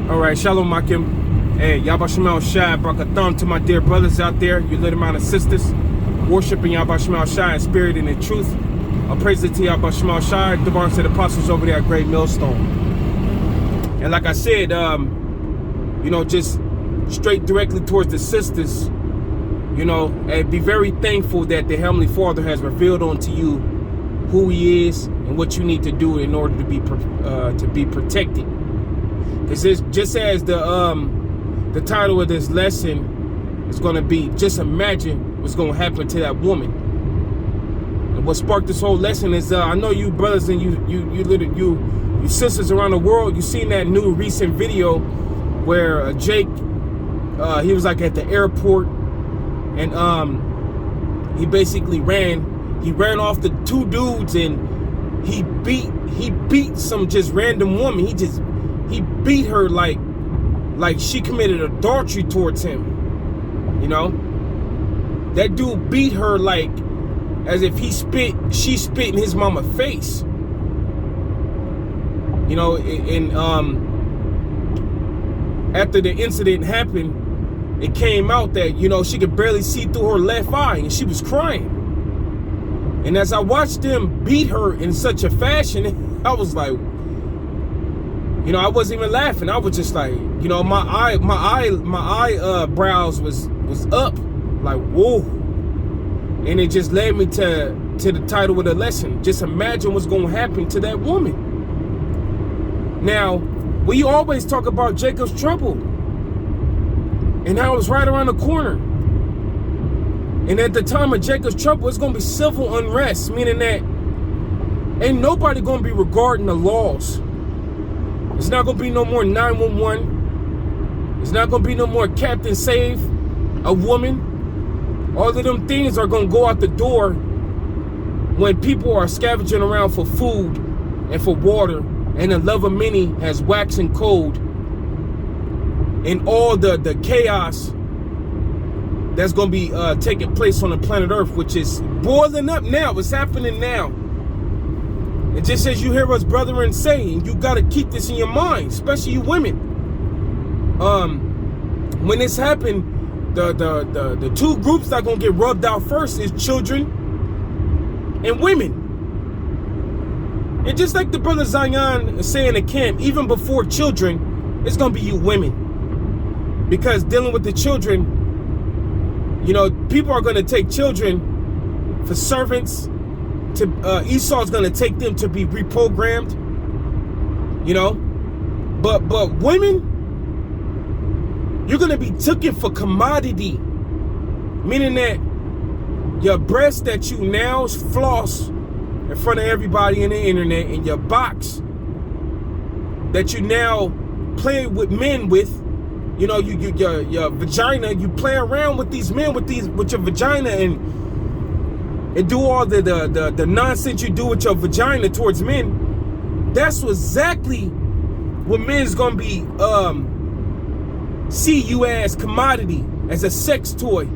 All right, Shalom Makim. Hey, Yabashimel Shai, Brakatham to my dear brothers out there, you little amount of sisters, worshiping Yabashimel Shai in spirit and in truth. I'll praise it to Yabashimel Shai, the barns to the apostles over there at Great Millstone. And like I said, just straight directly towards the sisters, and be very thankful that the Heavenly Father has revealed unto you who He is and what you need to do in order to be protected. Because it's just as the title of this lesson is going to be, just imagine what's going to happen to that woman. And what sparked this whole lesson is, I know you brothers and you sisters around the world, you seen that new recent video where Jake, he was like at the airport, and he basically ran off the two dudes, and he beat some just random woman. He beat her like she committed adultery towards him. That dude beat her like as if she spit in his mama's face. And after the incident happened, it came out that, she could barely see through her left eye, and she was crying. And as I watched them beat her in such a fashion, I was like, I wasn't even laughing. I was just like, my eyebrows was up, like, whoa. And it just led me to the title of the lesson. Just imagine what's going to happen to that woman. Now, we always talk about Jacob's trouble and how it was right around the corner. And at the time of Jacob's trouble, it's going to be civil unrest, meaning that ain't nobody going to be regarding the laws. It's not going to be no more 911. It's not going to be no more Captain Save a woman. All of them things are going to go out the door when people are scavenging around for food and for water, and the love of many has waxed and cold. And all the chaos that's going to be taking place on the planet Earth, which is boiling up now. It's happening now. And just as you hear us brethren saying, you got to keep this in your mind, especially you women. When this happened, the two groups that are going to get rubbed out first is children and women. And just like the brother Zion is saying in camp, even before children, it's going to be you women. Because dealing with the children, people are going to take children for servants. Esau's going to take them to be reprogrammed. But women, you're going to be taken for commodity. Meaning that your breast that you now floss in front of everybody in the internet, and your box that you now play with men with, your vagina, you play around with these men with your vagina and do all the nonsense you do with your vagina towards men. That's exactly what men's gonna be see you as commodity, as a sex toy,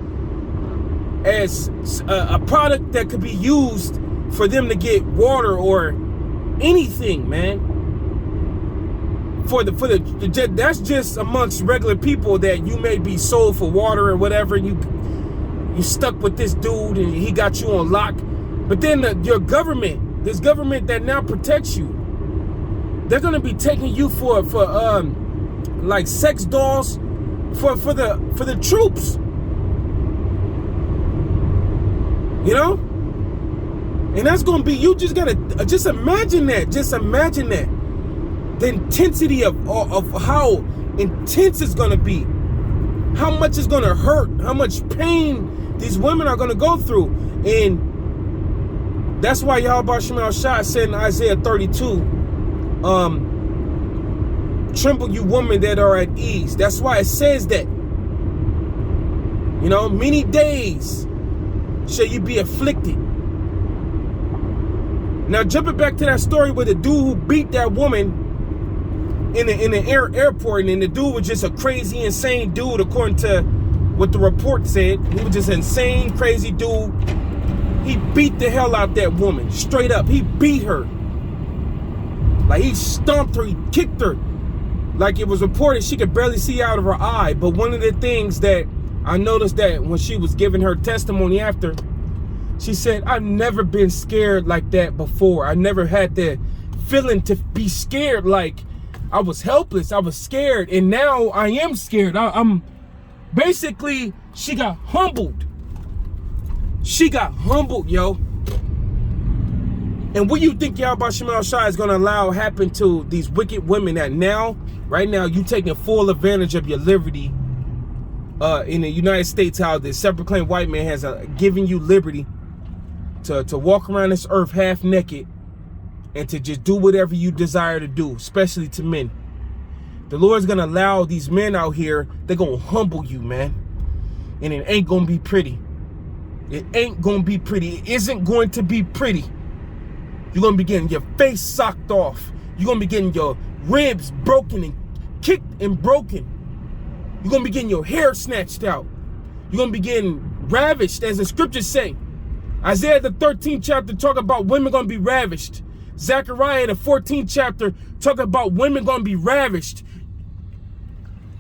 as a product that could be used for them to get water or anything, man. That's just amongst regular people that you may be sold for water or whatever. You stuck with this dude and he got you on lock. But then your government, this government that now protects you, they're gonna be taking you for like sex dolls for the troops. And that's gonna be, you just gotta just imagine that. Just imagine that. The intensity of how intense it's gonna be. How much it's gonna hurt, how much pain these women are gonna go through. And that's why Yahweh Shemel Shai said in Isaiah 32, tremble you women that are at ease. That's why it says that. Many days shall you be afflicted. Now jumping back to that story with the dude who beat that woman in the airport, and the dude was just a crazy, insane dude, according to what the report said. He was just an insane, crazy dude. He beat the hell out that woman, straight up. He beat her. Like, he stomped her, he kicked her. like it was reported, she could barely see out of her eye. But one of the things that I noticed that when she was giving her testimony after, she said, I've never been scared like that before. I never had the feeling to be scared. Like I was helpless. I was scared. And now I am scared. I'm basically, she got humbled. She got humbled, yo. And what do you think Yahweh Shemel Shai is going to allow happen to these wicked women that now, right now, you taking full advantage of your liberty in the United States, how the self-proclaimed white man has given you liberty to walk around this earth half naked and to just do whatever you desire to do, especially to men. The Lord's going to allow these men out here, they're going to humble you, man. And it ain't going to be pretty. It ain't going to be pretty. It isn't going to be pretty. You're going to be getting your face socked off. You're going to be getting your ribs broken and kicked and broken. You're going to be getting your hair snatched out. You're going to be getting ravished, as the scriptures say. Isaiah the 13th chapter talking about women going to be ravished. Zechariah the 14th chapter talking about women going to be ravished.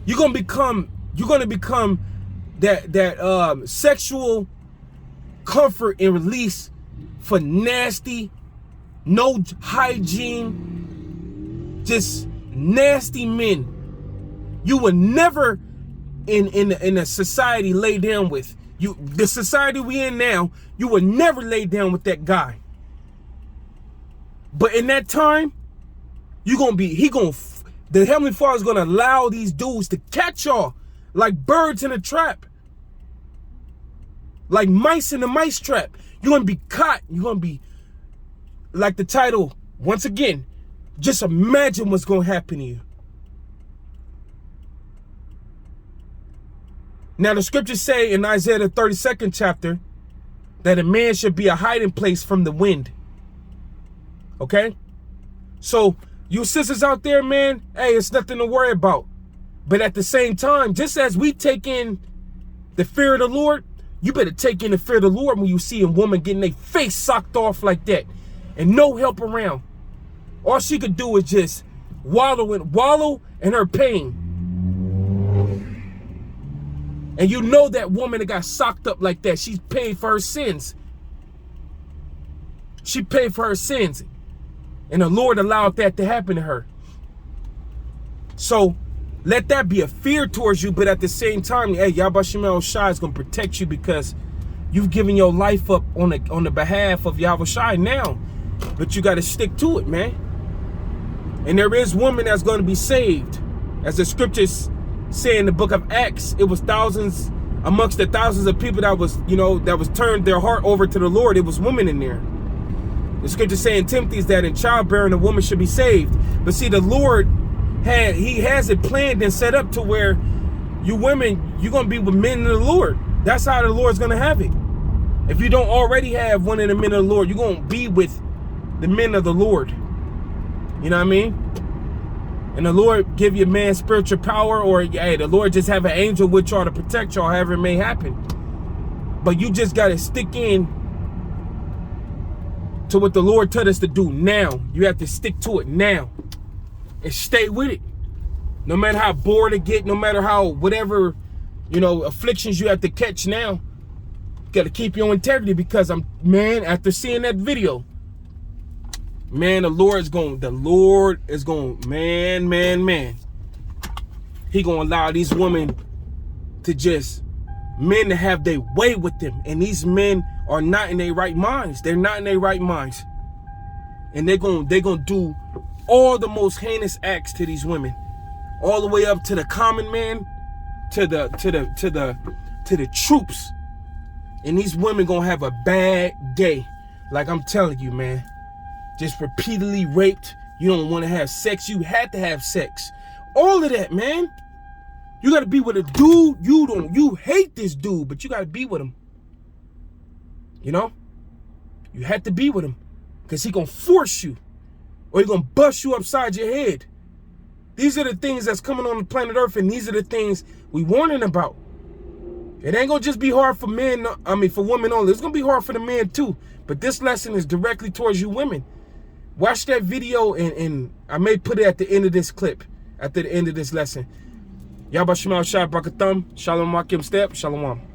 You're going to become that sexual comfort and release for nasty, no hygiene, just nasty men. You would never in a society lay down with. The society we in now, you would never lay down with that guy. But in that time, the Heavenly Father's gonna allow these dudes to catch y'all like birds in a trap. Like mice in a mice trap. You're gonna be caught. You're gonna be like the title, once again, just imagine what's gonna happen to you. Now the scriptures say in Isaiah the 32nd chapter that a man should be a hiding place from the wind. Okay? So you sisters out there, man, hey, it's nothing to worry about. But at the same time, just as we take in the fear of the Lord, you better take in the fear of the Lord when you see a woman getting their face socked off like that and no help around. All she could do is just wallow in her pain. And you know that woman that got socked up like that, she's paid for her sins. She paid for her sins. And the Lord allowed that to happen to her. So let that be a fear towards you, but at the same time, hey, Yahweh Shemel Shai is going to protect you because you've given your life up on the behalf of Yahweh Shai now. But you got to stick to it, man. And there is woman that's going to be saved. As the scriptures say in the book of Acts, it was thousands, amongst the thousands of people that was, that was turned their heart over to the Lord. It was women in there. The scripture say in Timothy is that in childbearing a woman should be saved. But see, the Lord he has it planned and set up to where you women, you're going to be with men of the Lord. That's how the Lord's going to have it. If you don't already have one of the men of the Lord, you're going to be with the men of the Lord. You know what I mean? And the Lord give you man spiritual power, or hey, the Lord just have an angel with y'all to protect y'all, however it may happen. But you just got to stick in to what the Lord told us to do now. You have to stick to it now and stay with it. No matter how bored it get, no matter how whatever, afflictions you have to catch now, you got to keep your integrity because after seeing that video, man, the Lord is going, man. He going to allow these women to men to have their way with them. And these men are not in their right minds. They're not in their right minds. And they're going to do all the most heinous acts to these women. All the way up to the common man, to the troops. And these women going to have a bad day. Like I'm telling you, man. Just repeatedly raped. You don't want to have sex. You had to have sex. All of that, man. You got to be with a dude. You hate this dude, but you got to be with him. You had to be with him because he going to force you or he going to bust you upside your head. These are the things that's coming on the planet Earth, and these are the things we warning about. It ain't going to just be hard for men. For women only. It's going to be hard for the men too. But this lesson is directly towards you women. Watch that video, and I may put it at the end of this clip after the end of this lesson. Yabba Shema Shai Brakathum, Shalom Akim Step, Shalom.